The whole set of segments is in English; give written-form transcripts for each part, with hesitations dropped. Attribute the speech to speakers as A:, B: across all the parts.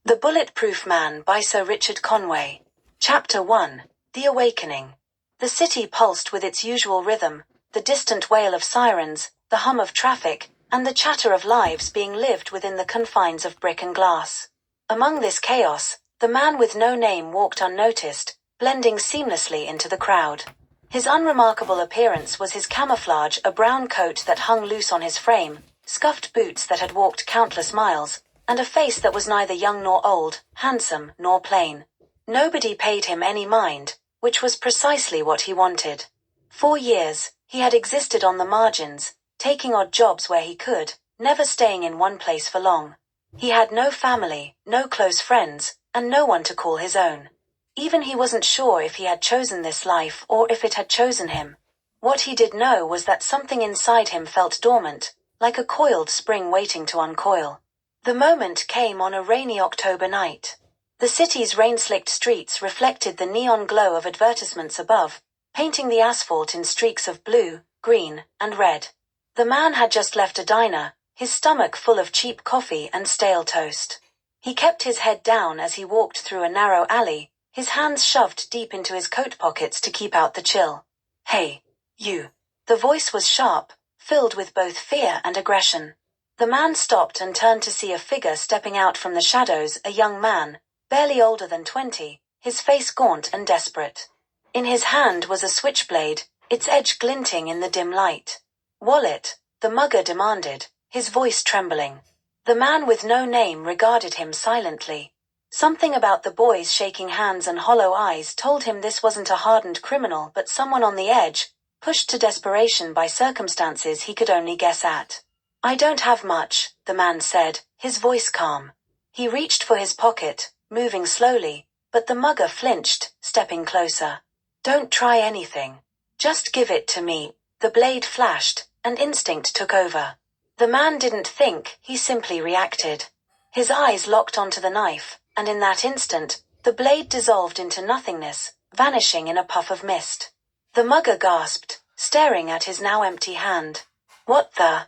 A: The Bulletproof Man by Sir Richard Conway. Chapter 1. The Awakening. The city pulsed with its usual rhythm, the distant wail of sirens, the hum of traffic, and the chatter of lives being lived within the confines of brick and glass. Among this chaos, the man with no name walked unnoticed, blending seamlessly into the crowd. His unremarkable appearance was his camouflage, a brown coat that hung loose on his frame, scuffed boots that had walked countless miles, and a face that was neither young nor old, handsome nor plain. Nobody paid him any mind, which was precisely what he wanted. For years, he had existed on the margins, taking odd jobs where he could, never staying in one place for long. He had no family, no close friends, and no one to call his own. Even he wasn't sure if he had chosen this life or if it had chosen him. What he did know was that something inside him felt dormant, like a coiled spring waiting to uncoil. The moment came on a rainy October night. The city's rain-slicked streets reflected the neon glow of advertisements above, painting the asphalt in streaks of blue, green, and red. The man had just left a diner, his stomach full of cheap coffee and stale toast. He kept his head down as he walked through a narrow alley, his hands shoved deep into his coat pockets to keep out the chill. "Hey, you." The voice was sharp, filled with both fear and aggression. The man stopped and turned to see a figure stepping out from the shadows, a young man, barely older than 20, his face gaunt and desperate. In his hand was a switchblade, its edge glinting in the dim light. "Wallet," the mugger demanded, his voice trembling. The man with no name regarded him silently. Something about the boy's shaking hands and hollow eyes told him this wasn't a hardened criminal but someone on the edge, pushed to desperation by circumstances he could only guess at. "I don't have much," the man said, his voice calm. He reached for his pocket, moving slowly, but the mugger flinched, stepping closer. "Don't try anything. Just give it to me." The blade flashed, and instinct took over. The man didn't think, he simply reacted. His eyes locked onto the knife, and in that instant, the blade dissolved into nothingness, vanishing in a puff of mist. The mugger gasped, staring at his now empty hand. "What the?"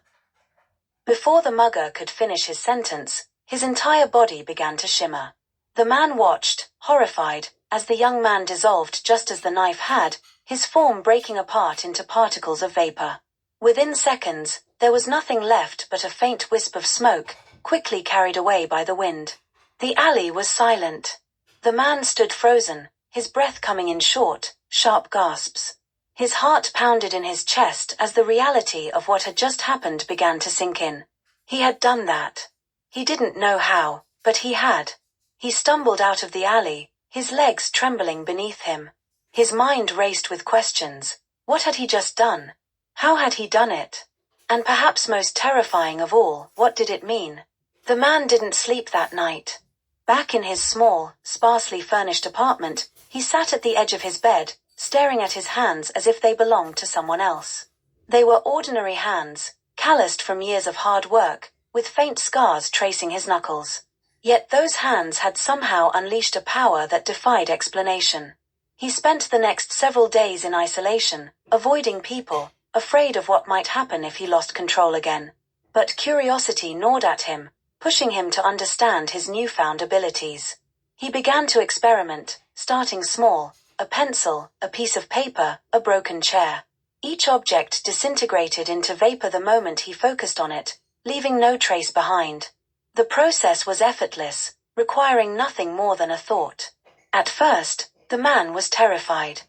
A: Before the mugger could finish his sentence, his entire body began to shimmer. The man watched, horrified, as the young man dissolved just as the knife had, his form breaking apart into particles of vapor. Within seconds, there was nothing left but a faint wisp of smoke, quickly carried away by the wind. The alley was silent. The man stood frozen, his breath coming in short, sharp gasps. His heart pounded in his chest as the reality of what had just happened began to sink in. He had done that. He didn't know how, but he had. He stumbled out of the alley, his legs trembling beneath him. His mind raced with questions. What had he just done? How had he done it? And perhaps most terrifying of all, what did it mean? The man didn't sleep that night. Back in his small, sparsely furnished apartment, he sat at the edge of his bed, staring at his hands as if they belonged to someone else. They were ordinary hands, calloused from years of hard work, with faint scars tracing his knuckles. Yet those hands had somehow unleashed a power that defied explanation. He spent the next several days in isolation, avoiding people, afraid of what might happen if he lost control again. But curiosity gnawed at him, pushing him to understand his newfound abilities. He began to experiment, starting small, a pencil, a piece of paper, a broken chair. Each object disintegrated into vapor the moment he focused on it, leaving no trace behind. The process was effortless, requiring nothing more than a thought. At first, the man was terrified.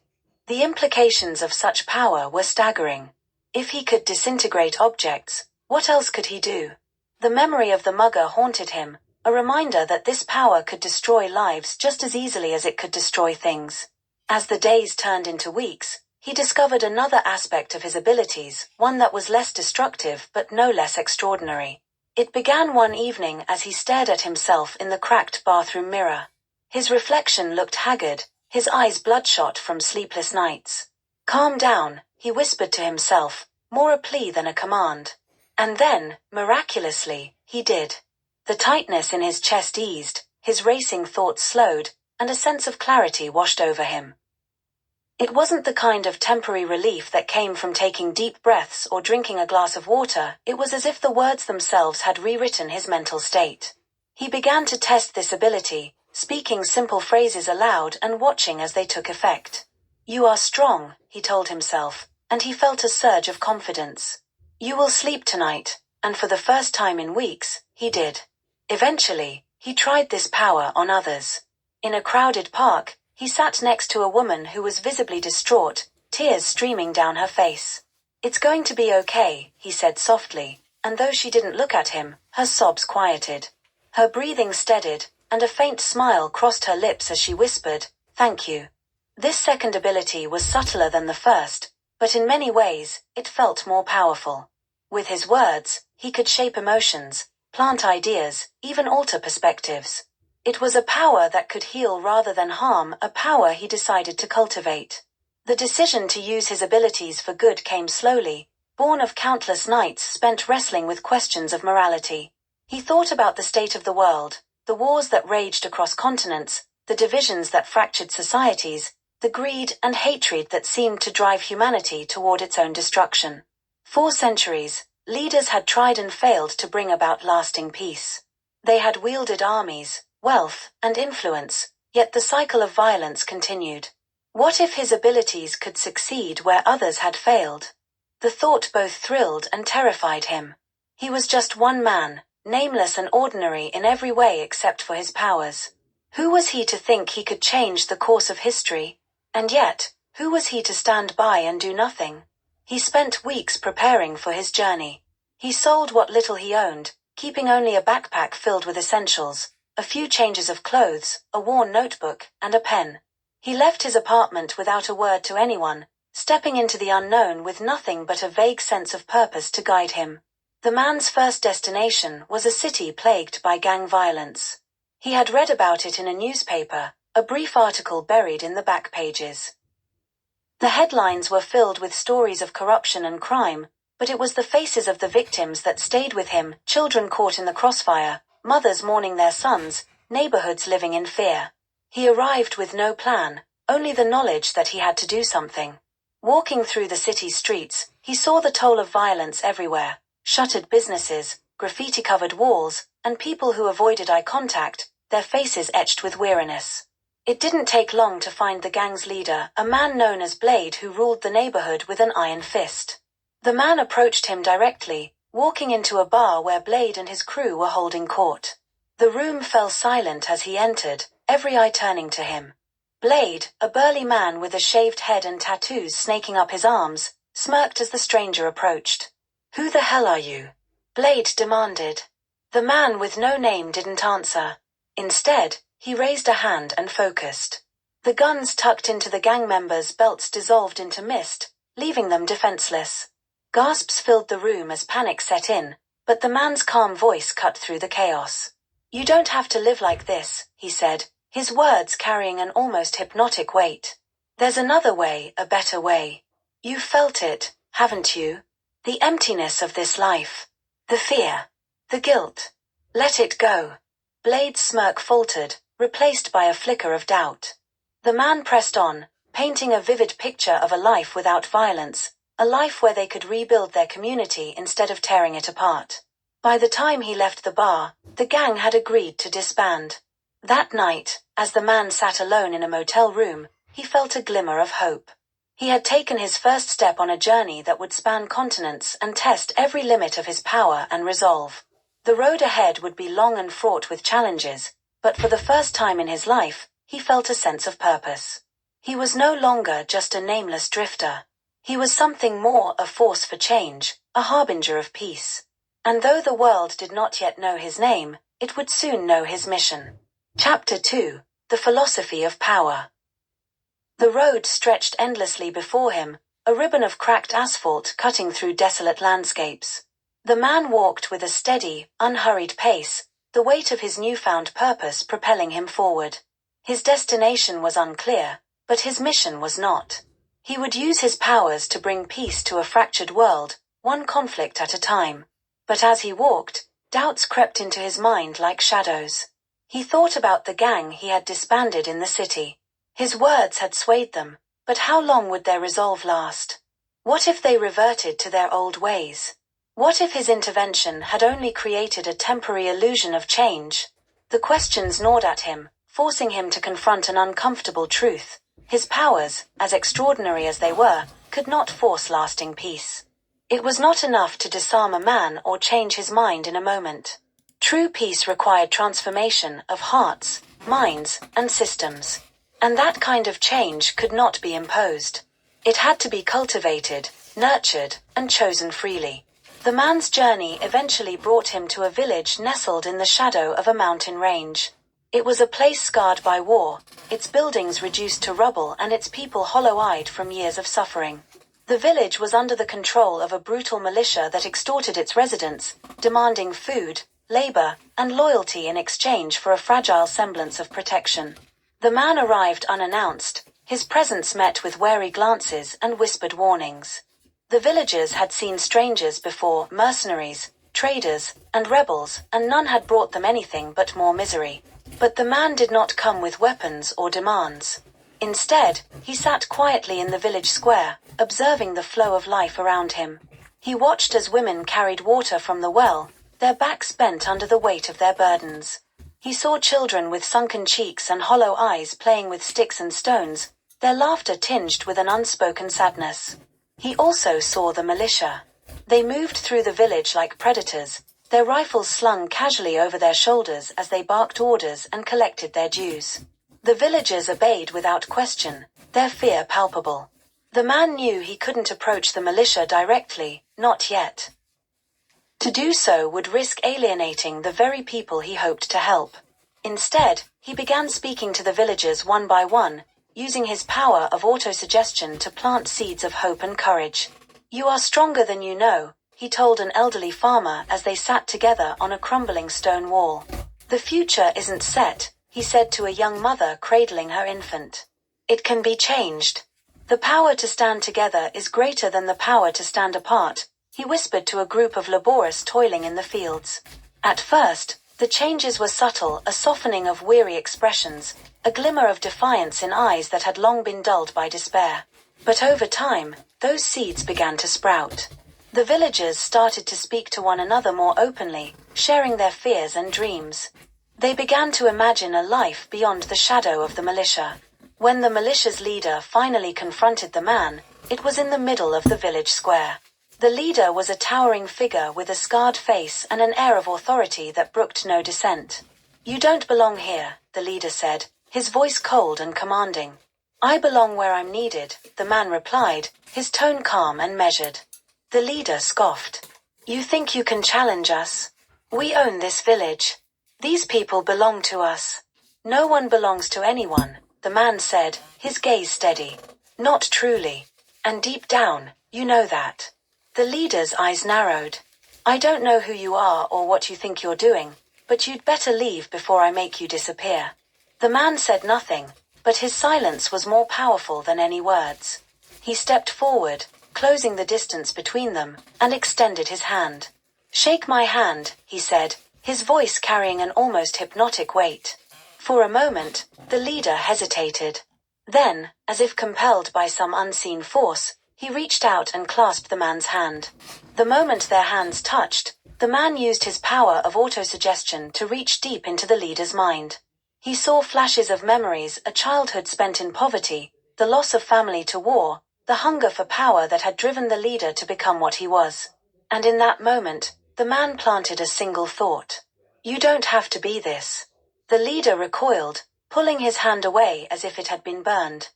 A: The implications of such power were staggering. If he could disintegrate objects, what else could he do? The memory of the mugger haunted him, a reminder that this power could destroy lives just as easily as it could destroy things. As the days turned into weeks, he discovered another aspect of his abilities, one that was less destructive but no less extraordinary. It began one evening as he stared at himself in the cracked bathroom mirror. His reflection looked haggard, his eyes bloodshot from sleepless nights. "Calm down," he whispered to himself, more a plea than a command. And then, miraculously, he did. The tightness in his chest eased, his racing thoughts slowed, and a sense of clarity washed over him. It wasn't the kind of temporary relief that came from taking deep breaths or drinking a glass of water, it was as if the words themselves had rewritten his mental state. He began to test this ability, speaking simple phrases aloud and watching as they took effect. "You are strong," he told himself, and he felt a surge of confidence. "You will sleep tonight," and for the first time in weeks, he did. Eventually, he tried this power on others. In a crowded park, he sat next to a woman who was visibly distraught, tears streaming down her face. "It's going to be okay," he said softly, and though she didn't look at him, her sobs quieted. Her breathing steadied, and a faint smile crossed her lips as she whispered, "Thank you." This second ability was subtler than the first, but in many ways, it felt more powerful. With his words, he could shape emotions, plant ideas, even alter perspectives. It was a power that could heal rather than harm, a power he decided to cultivate. The decision to use his abilities for good came slowly, born of countless nights spent wrestling with questions of morality. He thought about the state of the world, the wars that raged across continents, the divisions that fractured societies, the greed and hatred that seemed to drive humanity toward its own destruction. For centuries, leaders had tried and failed to bring about lasting peace. They had wielded armies, wealth, and influence, yet the cycle of violence continued. What if his abilities could succeed where others had failed? The thought both thrilled and terrified him. He was just one man, nameless and ordinary in every way except for his powers. Who was he to think he could change the course of history? And yet, who was he to stand by and do nothing? He spent weeks preparing for his journey. He sold what little he owned, keeping only a backpack filled with essentials, a few changes of clothes, a worn notebook, and a pen. He left his apartment without a word to anyone, stepping into the unknown with nothing but a vague sense of purpose to guide him. The man's first destination was a city plagued by gang violence. He had read about it in a newspaper, a brief article buried in the back pages. The headlines were filled with stories of corruption and crime, but it was the faces of the victims that stayed with him, children caught in the crossfire, mothers mourning their sons, neighborhoods living in fear. He arrived with no plan, only the knowledge that he had to do something. Walking through the city streets, he saw the toll of violence everywhere, shuttered businesses, graffiti-covered walls, and people who avoided eye contact, their faces etched with weariness. It didn't take long to find the gang's leader, a man known as Blade who ruled the neighborhood with an iron fist. The man approached him directly, walking into a bar where Blade and his crew were holding court. The room fell silent as he entered, every eye turning to him. Blade, a burly man with a shaved head and tattoos snaking up his arms, smirked as the stranger approached. "Who the hell are you?" Blade demanded. The man with no name didn't answer. Instead, he raised a hand and focused. The guns tucked into the gang members' belts dissolved into mist, leaving them defenseless. Gasps filled the room as panic set in, but the man's calm voice cut through the chaos. "You don't have to live like this," he said, his words carrying an almost hypnotic weight. "There's another way, a better way. You've felt it, haven't you? The emptiness of this life. The fear. The guilt. Let it go." Blade's smirk faltered, replaced by a flicker of doubt. The man pressed on, painting a vivid picture of a life without violence, a life where they could rebuild their community instead of tearing it apart. By the time he left the bar, the gang had agreed to disband. That night, as the man sat alone in a motel room, he felt a glimmer of hope. He had taken his first step on a journey that would span continents and test every limit of his power and resolve. The road ahead would be long and fraught with challenges, but for the first time in his life, he felt a sense of purpose. He was no longer just a nameless drifter. He was something more, a force for change, a harbinger of peace. And though the world did not yet know his name, it would soon know his mission. Chapter 2: The Philosophy of Power. The road stretched endlessly before him, a ribbon of cracked asphalt cutting through desolate landscapes. The man walked with a steady, unhurried pace, the weight of his newfound purpose propelling him forward. His destination was unclear, but his mission was not. He would use his powers to bring peace to a fractured world, one conflict at a time. But as he walked, doubts crept into his mind like shadows. He thought about the gang he had disbanded in the city. His words had swayed them, but how long would their resolve last? What if they reverted to their old ways? What if his intervention had only created a temporary illusion of change? The questions gnawed at him, forcing him to confront an uncomfortable truth. His powers, as extraordinary as they were, could not force lasting peace. It was not enough to disarm a man or change his mind in a moment. True peace required transformation of hearts, minds, and systems. And that kind of change could not be imposed. It had to be cultivated, nurtured, and chosen freely. The man's journey eventually brought him to a village nestled in the shadow of a mountain range. It was a place scarred by war, its buildings reduced to rubble and its people hollow-eyed from years of suffering. The village was under the control of a brutal militia that extorted its residents, demanding food, labor, and loyalty in exchange for a fragile semblance of protection. The man arrived unannounced, his presence met with wary glances and whispered warnings. The villagers had seen strangers before, mercenaries, traders, and rebels, and none had brought them anything but more misery. But the man did not come with weapons or demands. Instead, he sat quietly in the village square, observing the flow of life around him. He watched as women carried water from the well, their backs bent under the weight of their burdens. He saw children with sunken cheeks and hollow eyes playing with sticks and stones, their laughter tinged with an unspoken sadness. He also saw the militia. They moved through the village like predators, their rifles slung casually over their shoulders as they barked orders and collected their dues. The villagers obeyed without question, their fear palpable. The man knew he couldn't approach the militia directly, not yet. To do so would risk alienating the very people he hoped to help. Instead, he began speaking to the villagers one by one, using his power of autosuggestion to plant seeds of hope and courage. "You are stronger than you know," he told an elderly farmer as they sat together on a crumbling stone wall. "The future isn't set," he said to a young mother cradling her infant. "It can be changed. The power to stand together is greater than the power to stand apart," he whispered to a group of laborers toiling in the fields. At first, the changes were subtle, a softening of weary expressions, a glimmer of defiance in eyes that had long been dulled by despair. But over time, those seeds began to sprout. The villagers started to speak to one another more openly, sharing their fears and dreams. They began to imagine a life beyond the shadow of the militia. When the militia's leader finally confronted the man, it was in the middle of the village square. The leader was a towering figure with a scarred face and an air of authority that brooked no dissent. "You don't belong here," the leader said, his voice cold and commanding. "I belong where I'm needed," the man replied, his tone calm and measured. The leader scoffed. "You think you can challenge us? We own this village. These people belong to us." "No one belongs to anyone," the man said, his gaze steady. "Not truly. And deep down, you know that." The leader's eyes narrowed. "I don't know who you are or what you think you're doing, but you'd better leave before I make you disappear." The man said nothing, but his silence was more powerful than any words. He stepped forward, closing the distance between them, and extended his hand. "Shake my hand," he said, his voice carrying an almost hypnotic weight. For a moment, the leader hesitated. Then, as if compelled by some unseen force, he reached out and clasped the man's hand. The moment their hands touched, the man used his power of autosuggestion to reach deep into the leader's mind. He saw flashes of memories, a childhood spent in poverty, the loss of family to war, the hunger for power that had driven the leader to become what he was. And in that moment, the man planted a single thought. "You don't have to be this." The leader recoiled, pulling his hand away as if it had been burned.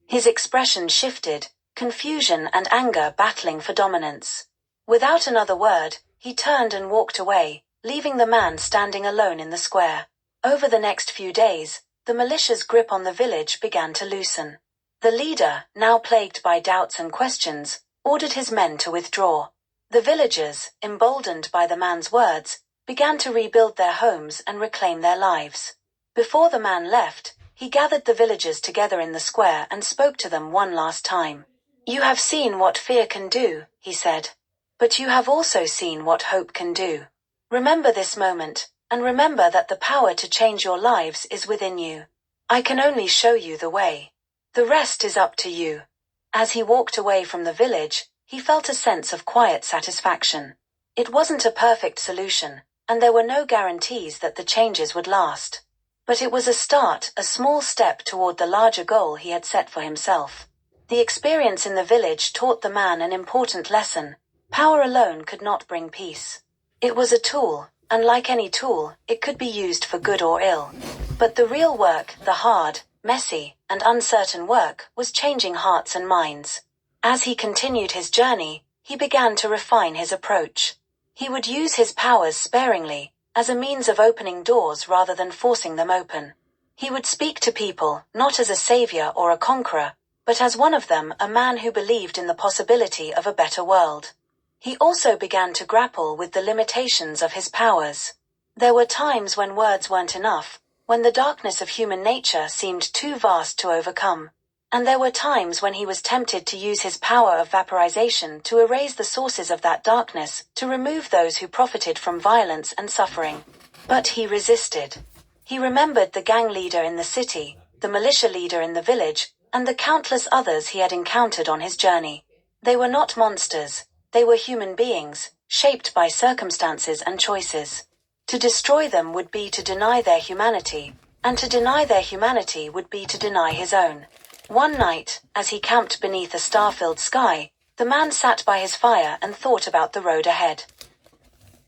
A: His expression shifted, confusion and anger battling for dominance. Without another word, he turned and walked away, leaving the man standing alone in the square. Over the next few days, the militia's grip on the village began to loosen. The leader, now plagued by doubts and questions, ordered his men to withdraw. The villagers, emboldened by the man's words, began to rebuild their homes and reclaim their lives. Before the man left, he gathered the villagers together in the square and spoke to them one last time. "You have seen what fear can do," he said. "But you have also seen what hope can do. Remember this moment, and remember that the power to change your lives is within you. I can only show you the way. The rest is up to you." As he walked away from the village, he felt a sense of quiet satisfaction. It wasn't a perfect solution, and there were no guarantees that the changes would last. But it was a start, a small step toward the larger goal he had set for himself. The experience in the village taught the man an important lesson. Power alone could not bring peace. It was a tool, and like any tool, it could be used for good or ill. But the real work, the hard, messy, and uncertain work, was changing hearts and minds. As he continued his journey, he began to refine his approach. He would use his powers sparingly, as a means of opening doors rather than forcing them open. He would speak to people, not as a savior or a conqueror, but as one of them, a man who believed in the possibility of a better world. He also began to grapple with the limitations of his powers. There were times when words weren't enough, when the darkness of human nature seemed too vast to overcome. And there were times when he was tempted to use his power of vaporization to erase the sources of that darkness, to remove those who profited from violence and suffering. But he resisted. He remembered the gang leader in the city, the militia leader in the village, and the countless others he had encountered on his journey. They were not monsters. They were human beings, shaped by circumstances and choices. To destroy them would be to deny their humanity, and to deny their humanity would be to deny his own. One night, as he camped beneath a star-filled sky, the man sat by his fire and thought about the road ahead.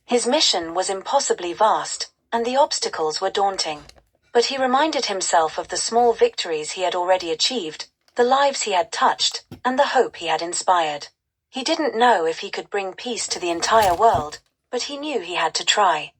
A: His mission was impossibly vast, and the obstacles were daunting. But he reminded himself of the small victories he had already achieved, the lives he had touched, and the hope he had inspired. He didn't know if he could bring peace to the entire world, but he knew he had to try.